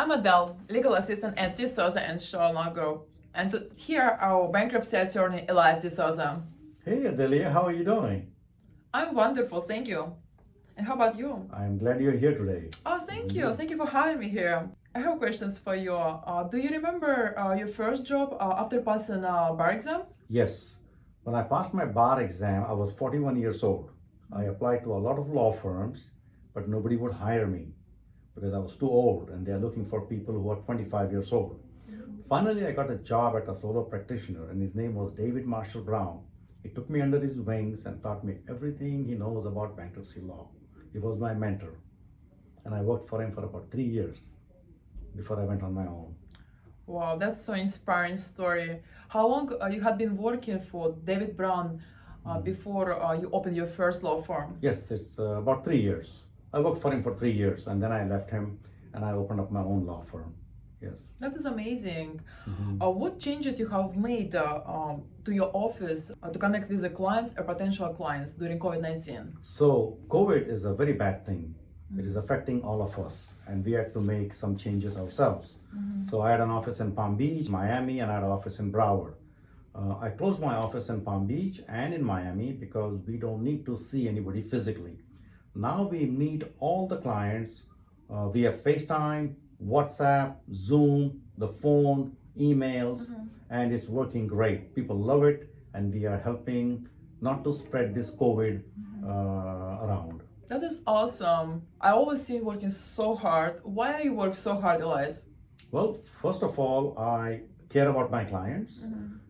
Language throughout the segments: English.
I'm Adele, legal assistant at Dsouza Strachan Law Group, and here our bankruptcy attorney Elias Dsouza. Hey Adelia, how are you doing? I'm wonderful, thank you. And how about you? I'm glad you're here today. Oh, thank you. Thank you for having me here. I have questions for you. Do you remember your first job after passing a bar exam? Yes, when I passed my bar exam, I was 41 years old. I applied to a lot of law firms, but nobody would hire me because I was too old and they're looking for people who are 25 years old. Finally, I got a job at a solo practitioner and his name was David Marshall Brown. He took me under his wings and taught me everything he knows about bankruptcy law. He was my mentor and I worked for him for about 3 years before I went on my own. Wow, that's so inspiring story. How long you had been working for David Brown before you opened your first law firm? Yes, it's about 3 years. I worked for him for 3 years and then I left him and I opened up my own law firm. Yes. That is amazing. What changes you have made to your office to connect with the clients or potential clients during COVID-19? So COVID is a very bad thing. It is affecting all of us and we had to make some changes ourselves. So I had an office in Palm Beach, Miami, and I had an office in Broward. I closed my office in Palm Beach and in Miami because we don't need to see anybody physically. Now we meet all the clients via FaceTime, WhatsApp, Zoom, the phone, emails, and it's working great. People love it and we are helping not to spread this COVID around. That is awesome. I always see you working so hard. Why are you working so hard, Elias? Well, first of all, I care about my clients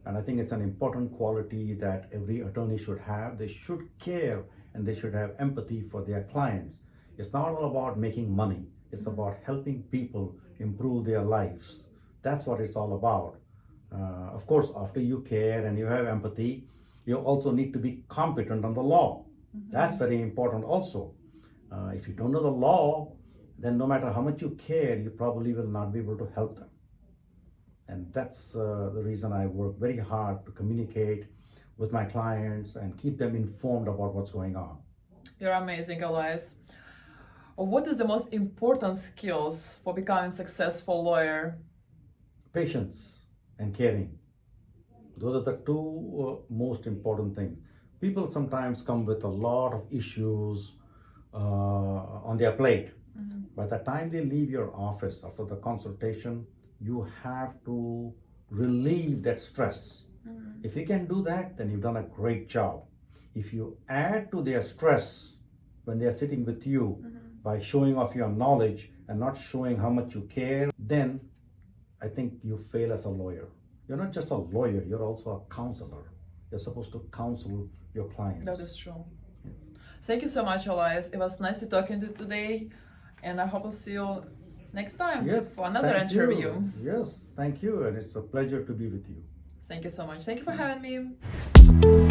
and I think it's an important quality that every attorney should have. They should care and they should have empathy for their clients. It's not all about making money. It's about helping people improve their lives. That's what it's all about. Of course, after you care and you have empathy, you also need to be competent on the law. That's very important also. If you don't know the law, then no matter how much you care, you probably will not be able to help them. And that's the reason I work very hard to communicate with my clients and keep them informed about what's going on. You're amazing, Elias. What is the most important skills for becoming a successful lawyer? Patience and caring. Those are the two most important things. People sometimes come with a lot of issues on their plate. By the time they leave your office after the consultation, you have to relieve that stress. If you can do that, then you've done a great job. If you add to their stress when they're sitting with you by showing off your knowledge and not showing how much you care, then I think you fail as a lawyer. You're not just a lawyer, you're also a counselor. You're supposed to counsel your clients. That is true. Yes. Thank you so much, Elias. It was nice to talking to you today, and I hope I'll see you next time Yes, for another thank interview. you. Yes, thank you, and it's a pleasure to be with you. Thank you so much. Thank you for having me.